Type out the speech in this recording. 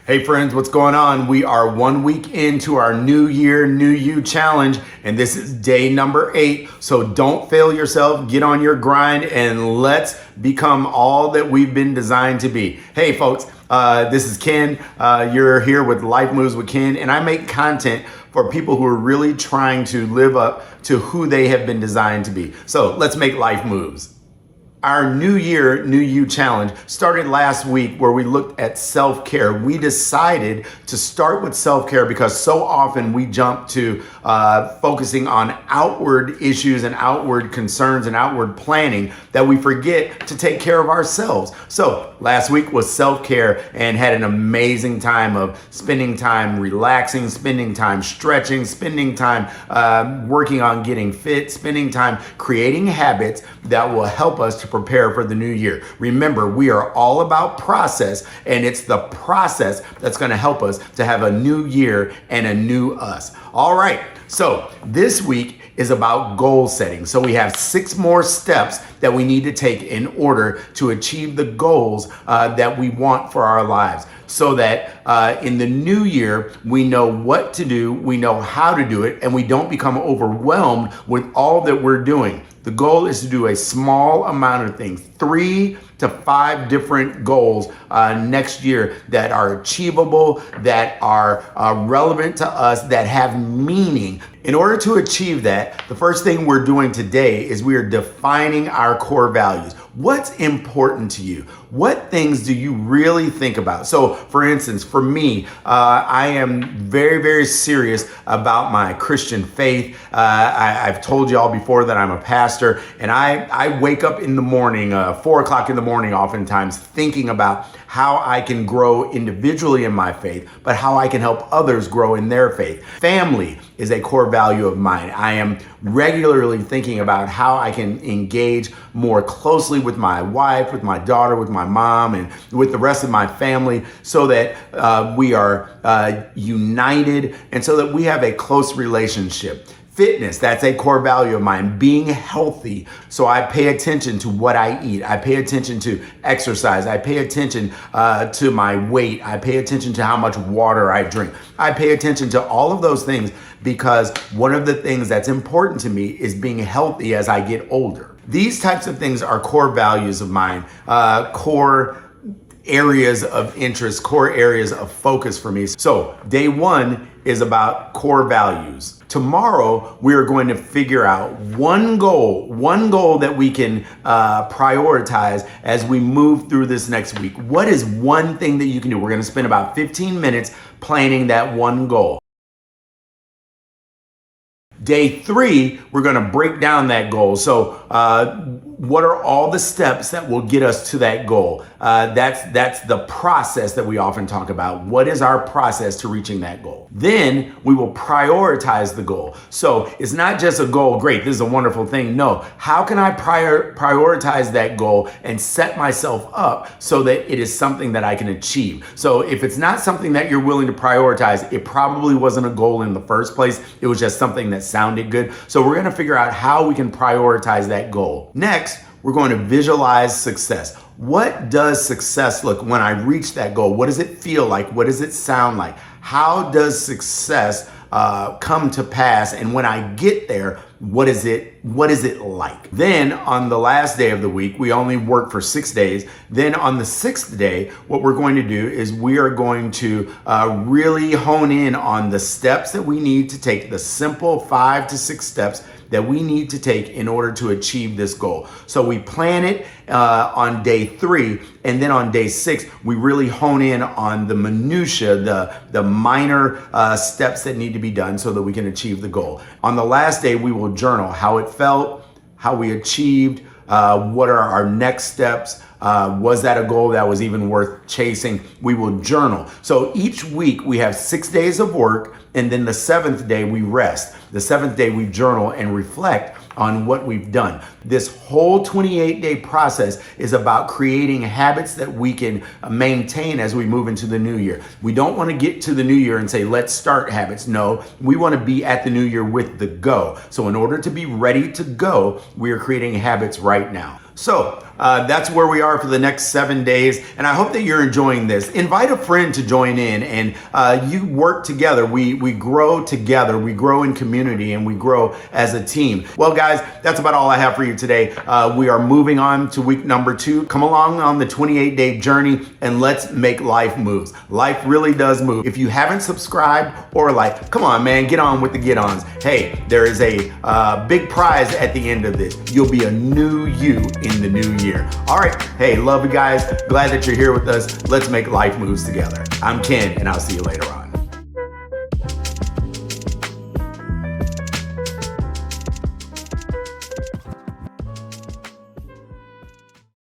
Hey friends, what's going on? We are 1 week into our New Year, New You challenge, and this is day number 8. So don't fail yourself, get on your grind, and let's become all that we've been designed to be. Hey folks, this is Ken. You're here with Life Moves with Ken, and I make content for people who are really trying to live up to who they have been designed to be. So let's make life moves. Our New Year, New You challenge started last week where we looked at self-care. We decided to start with self-care because so often we jump to focusing on outward issues and outward concerns and outward planning that we forget to take care of ourselves. So last week was self-care and had an amazing time of spending time relaxing, spending time stretching, spending time working on getting fit, spending time creating habits that will help us to prepare for the new year. Remember, we are all about process, and it's the process that's going to help us to have a new year and a new us. All right, so this week is about goal setting. So we have 6 more steps that we need to take in order to achieve the goals that we want for our lives, so that in the new year, we know what to do, we know how to do it, and we don't become overwhelmed with all that we're doing. The goal is to do a small amount of things, 3 to 5 different goals next year that are achievable, that are relevant to us, that have meaning. In order to achieve that, the first thing we're doing today is we are defining our core values. What's important to you? What things do you really think about? So for instance, for me, I am very, very serious about my Christian faith. I've told you all before that I'm a pastor, and I wake up in the morning, 4 o'clock in the morning oftentimes, thinking about how I can grow individually in my faith, but how I can help others grow in their faith. Family is a core value of mine. I am regularly thinking about how I can engage more closely with my wife, with my daughter, with my mom, and with the rest of my family, so that we are united and so that we have a close relationship. Fitness, that's a core value of mine. Being healthy, so I pay attention to what I eat. I pay attention to exercise. I pay attention to my weight. I pay attention to how much water I drink. I pay attention to all of those things because one of the things that's important to me is being healthy as I get older. These types of things are core values of mine, core areas of interest, core areas of focus for me. So day 1 is about core values. Tomorrow, we are going to figure out one goal that we can prioritize as we move through this next week. What is one thing that you can do? We're going to spend about 15 minutes planning that one goal. Day 3, we're going to break down that goal. So what are all the steps that will get us to that goal? That's the process that we often talk about. What is our process to reaching that goal? Then we will prioritize the goal. So it's not just a goal, great, this is a wonderful thing. No, how can I prioritize that goal and set myself up so that it is something that I can achieve? So if it's not something that you're willing to prioritize, it probably wasn't a goal in the first place. It was just something that sounded good. So we're going to figure out how we can prioritize that goal. Next, we're going to visualize success. What does success look when I reach that goal? What does it feel like? What does it sound like? How does success come to pass? And when I get there, what is it like? Then on the last day of the week, we only work for 6 days. Then on the 6th day, what we're going to do is we are going to really hone in on the steps that we need to take, the simple 5 to 6 steps that we need to take in order to achieve this goal. So we plan it on day 3, and then on day 6, we really hone in on the minutia, the minor steps that need to be done so that we can achieve the goal. On the last day, we will journal how it felt, how we achieved, what are our next steps. Was that a goal that was even worth chasing? We will journal. So each week we have 6 days of work, and then the 7th day we rest. The 7th day we journal and reflect on what we've done. This whole 28-day process is about creating habits that we can maintain as we move into the new year. We don't want to get to the new year and say, let's start habits. No, we want to be at the new year with the go. So in order to be ready to go, we are creating habits right now. So that's where we are for the next 7 days. And I hope that you're enjoying this. Invite a friend to join in, and you work together. We grow together. We grow in community, and we grow as a team. Well, guys, that's about all I have for you today. We are moving on to week number 2. Come along on the 28-day journey, and let's make life moves. Life really does move. If you haven't subscribed or come on, man, get on with the get-ons. Hey, there is a big prize at the end of this. You'll be a new you in the new year. All right. Hey, love you guys. Glad that you're here with us. Let's make life moves together. I'm Ken, and I'll see you later on.